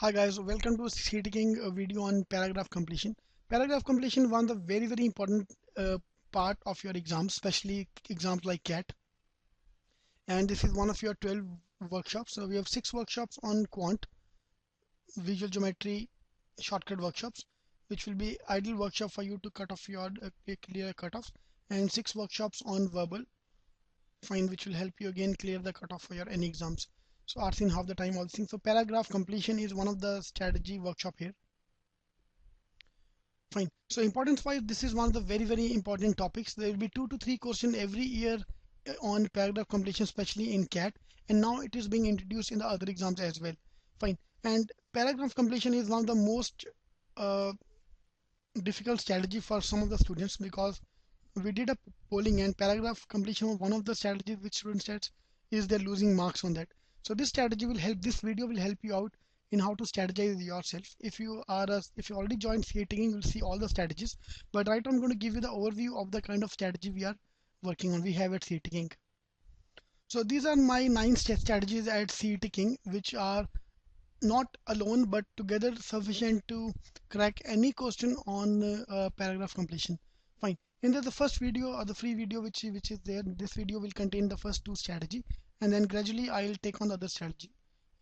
Hi guys, welcome to IIMking video on paragraph completion. Paragraph completion is one of the very important part of your exams, especially exams like CAT. And this is one of your 12 workshops. So we have 6 workshops on quant, visual geometry, shortcut workshops, which will be ideal workshop for you to cut off your clear cutoffs, and 6 workshops on verbal, fine, which will help you again clear the cutoff for your any exams. So are seen half the time all these things. So paragraph completion is one of the strategy workshop here. Fine. So importance wise, this is one of the very important topics. There will be 2 to 3 questions every year on paragraph completion, especially in CAT, and now it is being introduced in the other exams as well. Fine. And paragraph completion is one of the most uh, difficult strategy for some of the students, because we did a polling and paragraph completion was one of the strategies which students said is they're losing marks on that. So this strategy will help, this video will help you out in how to strategize yourself. If you already joined IIMking, you'll see all the strategies, but right now I'm going to give you the overview of the kind of strategy we are working on, we have at IIMking. So these are my 9 strategies at IIMking, which are not alone but together sufficient to crack any question on paragraph completion. Fine. In the first video, or the free video which is there, this video will contain the first 2 strategy, and then gradually I'll take on the other strategy.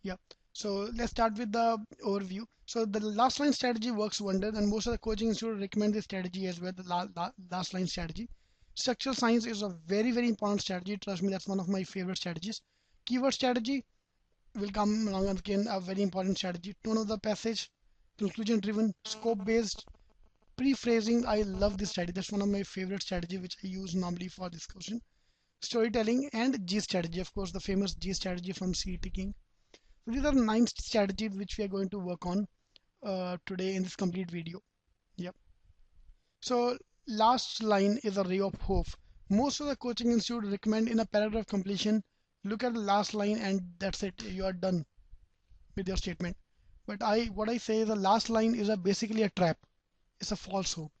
Yeah. So let's start with the overview. So the last line strategy works wonders, and most of the coaching institutes recommend this strategy as well, the last line strategy. Structural science is a very important strategy. Trust me, that's one of my favorite strategies. Keyword strategy will come along again, a very important strategy. Tone of the passage, conclusion driven, scope based, pre-phrasing. I love this strategy. That's one of my favorite strategy which I use normally for this question. Storytelling and G strategy, of course, the famous G strategy from IIMking. So these are 9 strategies which we are going to work on today in this complete video. Yep. So last line is a ray of hope. Most of the coaching institute recommend in a paragraph completion, look at the last line and that's it, you are done with your statement. But what I say is the last line is basically a trap. It's a false hope.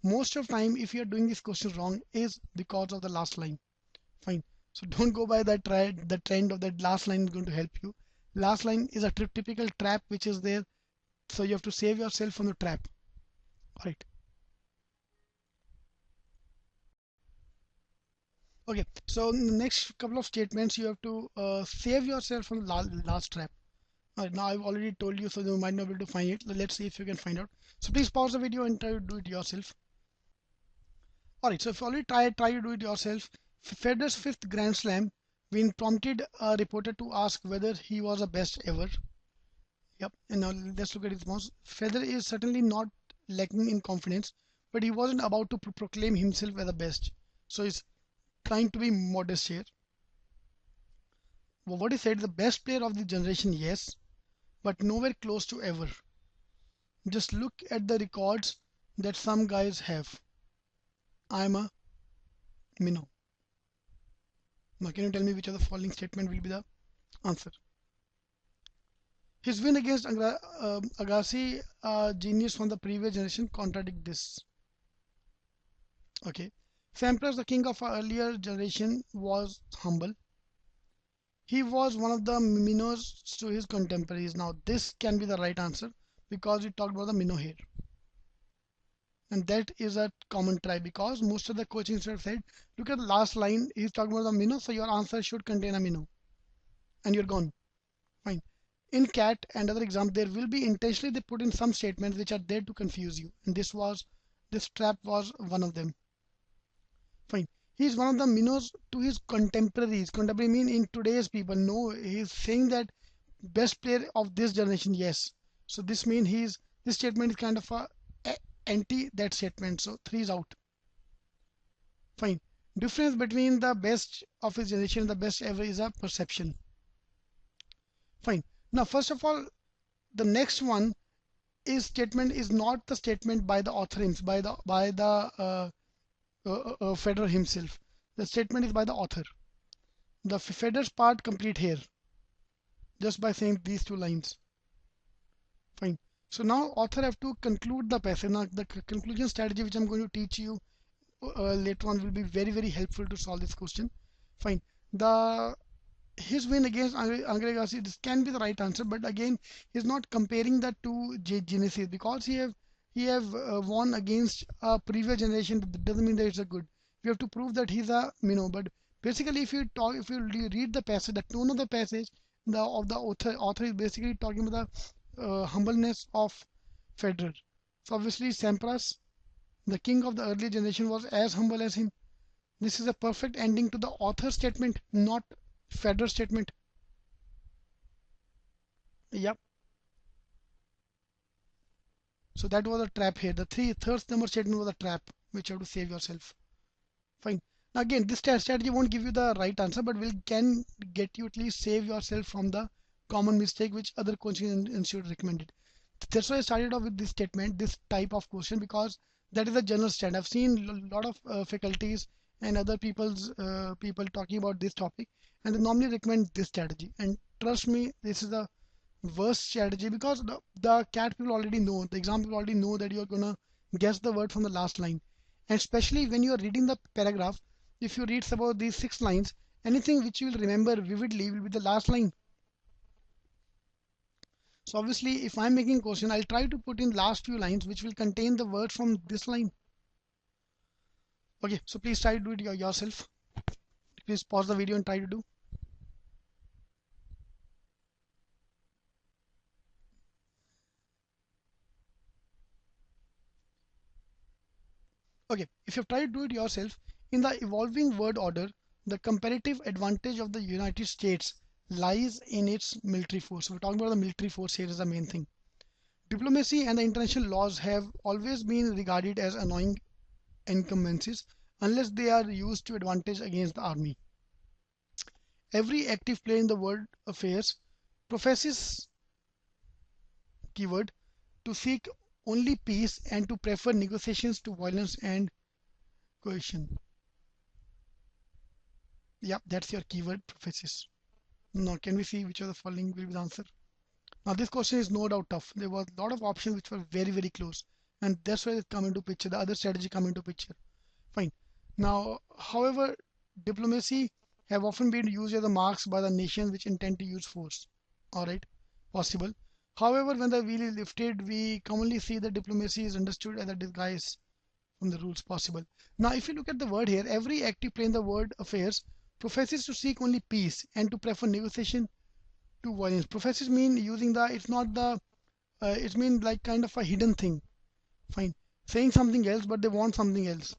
Most of time, if you are doing this question wrong, is because of the last line. Fine. So don't go by that the trend of that last line is going to help you. Last line is a typical trap which is there. So you have to save yourself from the trap. Right. Okay. So in the next couple of statements, you have to save yourself from the last trap. Alright, now I've already told you, so you might not be able to find it. Let's see if you can find out. So please pause the video and try to do it yourself. Alright, so if you already try to do it yourself. Federer's 5th Grand Slam, when prompted a reporter to ask whether he was the best ever. Yep, and now let's look at his response. Federer is certainly not lacking in confidence, but he wasn't about to proclaim himself as the best. So he's trying to be modest here. Well, what he said, the best player of the generation, yes, but nowhere close to ever. Just look at the records that some guys have. I'm a minnow. Now can you tell me which of the following statement will be the answer? His win against Agassi, genius from the previous generation, contradict this. Okay. Sampras, the king of our earlier generation, was humble. He was one of the minnows to his contemporaries. Now this can be the right answer because we talked about the minnow here. And that is a common try, because most of the coaching staff said, look at the last line, he's talking about the minnow, so your answer should contain a minnow. And you're gone. Fine. In CAT and other exams, there will be intentionally they put in some statements which are there to confuse you. And this trap was one of them. Fine. He is one of the minnows to his contemporaries. Contemporary mean in today's people. No, he is saying that best player of this generation, yes. So this means this statement is kind of a anti that statement. So 3 is out. Fine. Difference between the best of his generation and the best ever is a perception. Fine. Now first of all, the next one is statement is not the statement by the author himself, by the Federer himself. The statement is by the author. The Federer's part complete here, just by saying these 2 lines. Fine. So now author have to conclude the passage. Now the conclusion strategy which I'm going to teach you later on will be very helpful to solve this question. Fine. The his win against Angregasi, this can be the right answer, but again, he's not comparing the two genesis because he have won against a previous generation. That doesn't mean that it's a good. We have to prove that he's a but basically, if you read the passage, the tone of the passage, the author is basically talking about the humbleness of Federer. So obviously, Sampras, the king of the early generation, was as humble as him. This is a perfect ending to the author statement, not Federer statement. Yep. So that was a trap here. The third number statement was a trap, which you have to save yourself. Fine. Now again, this strategy won't give you the right answer, but will can get you at least save yourself from the common mistake which other coaching institutes recommended. That's why I started off with this statement, this type of question, because that is a general stand. I've seen a lot of faculties and other people talking about this topic, and they normally recommend this strategy. And trust me, this is the worst strategy because the cat people already know, the exam people already know that you're gonna guess the word from the last line. And especially when you're reading the paragraph, if you read about these 6 lines, anything which you will remember vividly will be the last line. So obviously, if I'm making a question, I'll try to put in last few lines which will contain the word from this line. Okay, so please try to do it yourself. Please pause the video and try to do. Okay, if you try to do it yourself, in the evolving world order, the comparative advantage of the United States lies in its military force. So we're talking about the military force here is the main thing. Diplomacy and the international laws have always been regarded as annoying incumbencies unless they are used to advantage against the army. Every active player in the world affairs professes keyword to seek only peace and to prefer negotiations to violence and coercion. Yep, that's your keyword, professes. Now, can we see which of the following will be the answer? Now, this question is no doubt tough. There was a lot of options which were very, very close, and that's why it come into picture. The other strategy come into picture. Fine. Now, however, diplomacy have often been used as a marks by the nations which intend to use force. All right, possible. However, when the wheel is lifted, we commonly see that diplomacy is understood as a disguise from the rules possible. Now, if you look at the word here, every active player in the world affairs professes to seek only peace and to prefer negotiation to violence. Professes mean using the, it's not the, it means like kind of a hidden thing. Fine. Saying something else, but they want something else.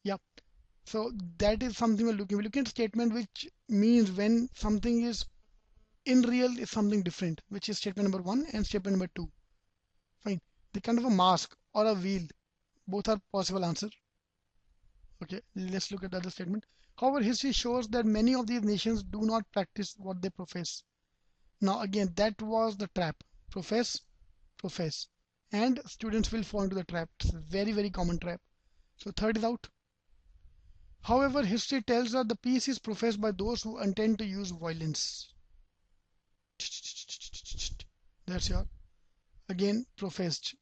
Yeah. So that is something we're looking at statement which means when something is in real is something different, which is statement number 1 and statement number 2. Fine. The kind of a mask or a wheel, both are possible answer. Okay, let's look at the other statement. However, history shows that many of these nations do not practice what they profess. Now again, that was the trap. Profess, profess. And students will fall into the trap. It's a very, very common trap. So third is out. However, history tells us the peace is professed by those who intend to use violence. That's your, again, professed.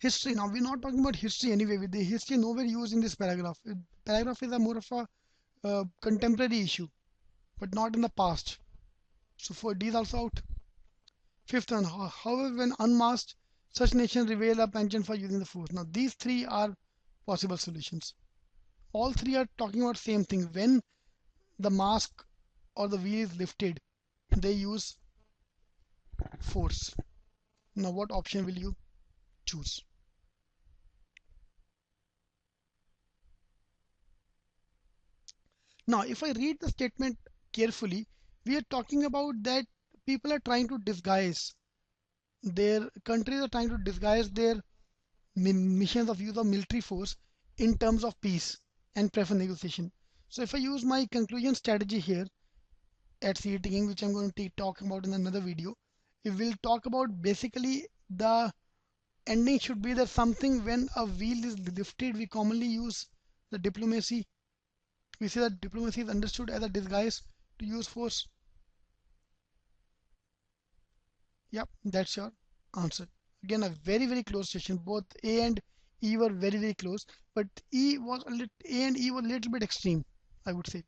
History. Now we're not talking about history anyway. With the history nowhere used in this paragraph. Paragraph is a more of a contemporary issue, but not in the past. So for D is also out. Fifth one. However, when unmasked, such nations reveal a penchant for using the force. Now these 3 are possible solutions. All 3 are talking about same thing. When the mask or the wheel is lifted, they use force. Now what option will you choose? Now, if I read the statement carefully, we are talking about that people are trying to disguise, their countries are trying to disguise their missions of use of military force in terms of peace and prefer negotiation. So if I use my conclusion strategy here at IIMking, which I'm going to talk about in another video, it will talk about basically the ending should be that something when a wheel is lifted, we commonly use the diplomacy. We say that diplomacy is understood as a disguise to use force. Yep, that's your answer. Again, a very, very close session. Both A and E were very, very close, but A and E were a little bit extreme, I would say.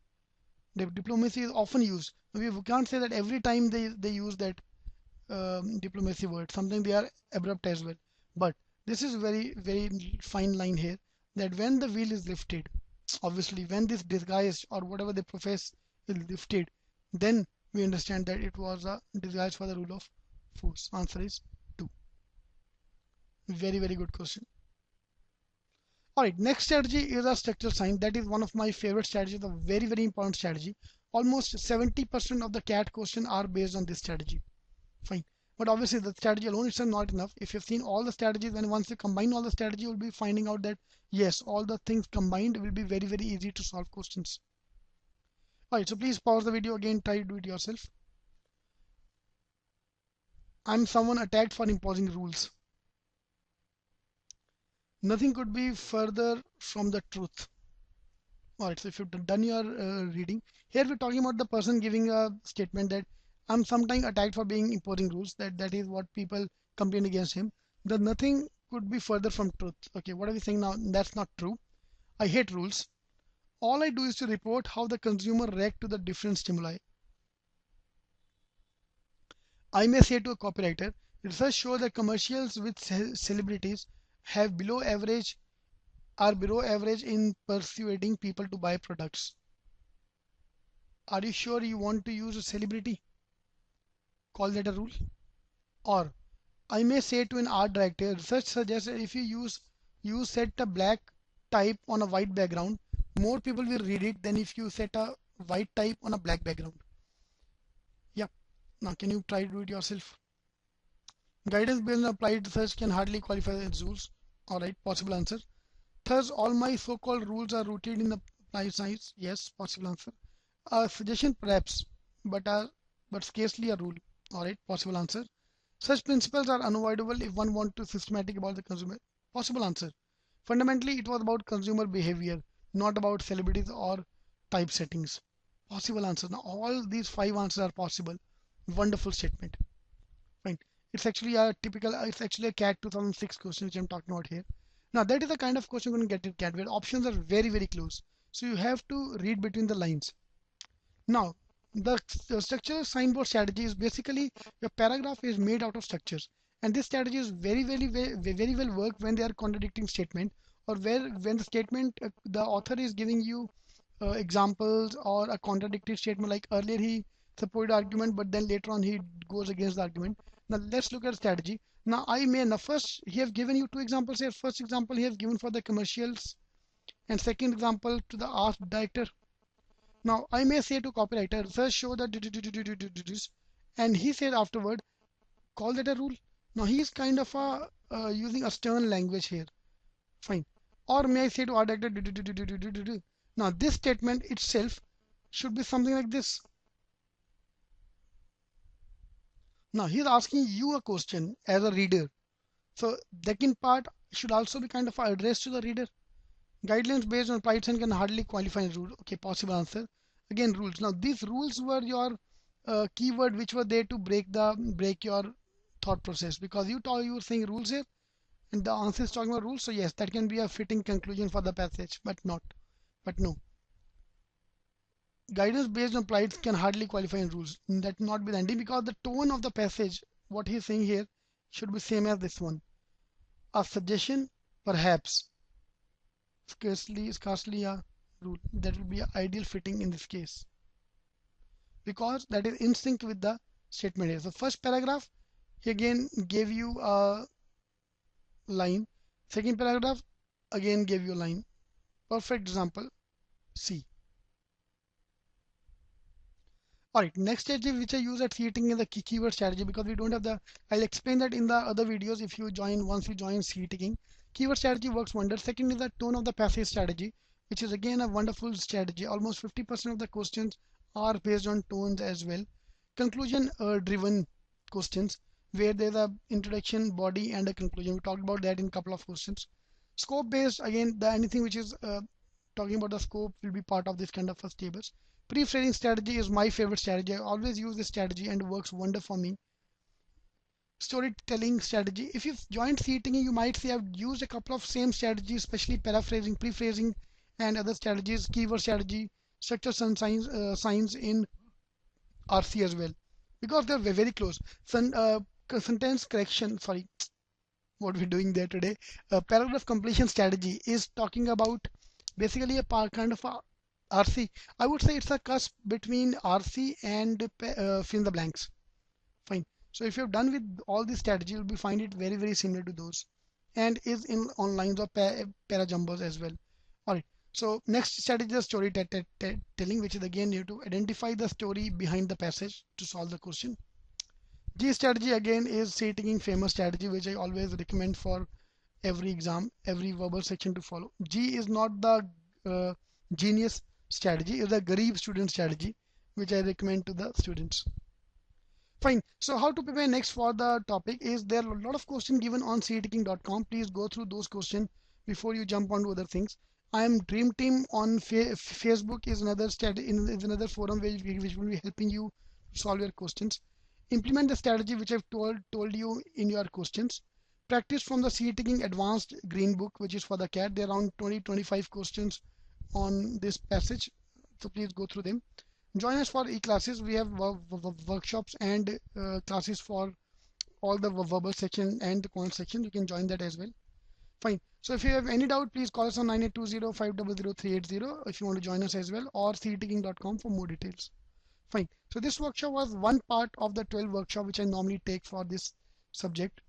Diplomacy is often used. We can't say that every time they use that diplomacy word. Sometimes they are abrupt as well. But this is very fine line here, that when the veil is lifted, obviously when this disguise or whatever they profess is lifted, then we understand that it was a disguise for the rule of force. Answer is 2. Very good question. Alright, next strategy is a structural sign. That is one of my favorite strategies, a very important strategy. Almost 70% of the CAT questions are based on this strategy. Fine. But obviously the strategy alone is not enough. If you've seen all the strategies, and once you combine all the strategy, you'll be finding out that yes, all the things combined will be very easy to solve questions. Alright, so please pause the video again, try to do it yourself. I'm someone attacked for imposing rules. Nothing could be further from the truth. Alright, so if you've done your reading, here we're talking about the person giving a statement that I'm sometimes attacked for being imposing rules. That is what people complain against him. The nothing could be further from truth. Okay, what are we saying now? That's not true. I hate rules. All I do is to report how the consumer react to the different stimuli. I may say to a copywriter, research shows that commercials with celebrities have are below average in persuading people to buy products. Are you sure you want to use a celebrity? Call that a rule. Or I may say to an art director, research suggests that if you set a black type on a white background, more people will read it than if you set a white type on a black background. Yeah. Now can you try to do it yourself? Guidance based on applied research can hardly qualify as rules. Alright, possible answer. Thus, all my so-called rules are rooted in the applied science. Yes, possible answer. A suggestion perhaps, but scarcely a rule. Alright, possible answer. Such principles are unavoidable if one wants to systematic about the consumer. Possible answer. Fundamentally, it was about consumer behavior, not about celebrities or type settings. Possible answer. Now, all these 5 answers are possible. Wonderful statement. Fine. It's actually a CAT 2006 question which I'm talking about here. Now, that is the kind of question you're going to get in CAT where options are very close. So you have to read between the lines. Now, the structural signboard strategy is basically your paragraph is made out of structures, and this strategy is very well work when they are contradicting statement, or when the statement the author is giving you examples or a contradictory statement, like earlier he supported argument but then later on he goes against the argument. Now let's look at strategy. Now first he have given you 2 examples here. First example he has given for the commercials, and second example to the art director. Now I may say to copywriter, research show that and he said afterward, call that a rule. Now he is kind of using a stern language here. Fine. Or may I say to art director, now this statement itself should be something like this. Now he is asking you a question as a reader. So second part should also be kind of addressed to the reader. Guidelines based on applied science can hardly qualify as rule. Okay, possible answer. Again, rules. Now these rules were your keyword which were there to break your thought process, because you were saying rules here and the answer is talking about rules. So yes, that can be a fitting conclusion for the passage, but no. Guidance based on applied can hardly qualify in rules. That not be the ending, because the tone of the passage, what he is saying here, should be same as this one. A suggestion, perhaps. Scarcely a rule. That will be an ideal fitting in this case, because that is in sync with the statement here. So first paragraph he again gave you a line, second paragraph again gave you a line. Perfect example C. Alright, next strategy which I use at IIMking is the keyword strategy, because we don't have I'll explain that in the other videos if you join once you join IIMking. Keyword strategy works wonders. Second is the tone of the passage strategy, which is again a wonderful strategy. Almost 50% of the questions are based on tones as well. Conclusion driven questions, where there's a introduction, body and a conclusion. We talked about that in a couple of questions. Scope based, again anything which is talking about the scope will be part of this kind of first tables. Pre-phrasing strategy is my favorite strategy. I always use this strategy and it works wonder for me. Storytelling strategy. If you've joined IIMking, you might see I've used a couple of same strategies, especially paraphrasing, pre-phrasing and other strategies. Keyword strategy, structures and signs in RC as well, because they're very close. Sentence correction, sorry, what we're doing there today. Paragraph completion strategy is talking about basically a kind of a RC. I would say it's a cusp between RC and fill in the blanks. Fine. So if you've done with all these strategy, you'll be find it very similar to those, and is in on lines of para jumbos as well. All right. So next strategy is story telling, which is again you have to identify the story behind the passage to solve the question. G strategy again is say taking famous strategy, which I always recommend for every exam, every verbal section to follow. G is not the genius strategy, it's the Garib student strategy, which I recommend to the students. Fine. So how to prepare next for the topic is there are a lot of questions given on ceatingking.com. Please go through those questions before you jump on to other things. I am Dream Team on Facebook is another is another forum which will be helping you solve your questions. Implement the strategy which I've told you in your questions. Practice from the CETing Advanced Green Book, which is for the CAT. There are around 20-25 questions on this passage, so please go through them. Join us for e-classes. We have workshops and classes for all the verbal section and the quant section. You can join that as well. Fine. So if you have any doubt, please call us on 9820-500-380 if you want to join us as well, or ceatingking.com for more details. Fine. So this workshop was one part of the 12 workshop which I normally take for this subject.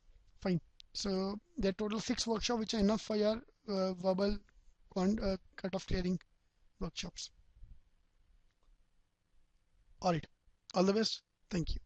Fine. So there are total 6 workshops which are enough for your verbal cut-off clearing workshops. All right. All the best. Thank you.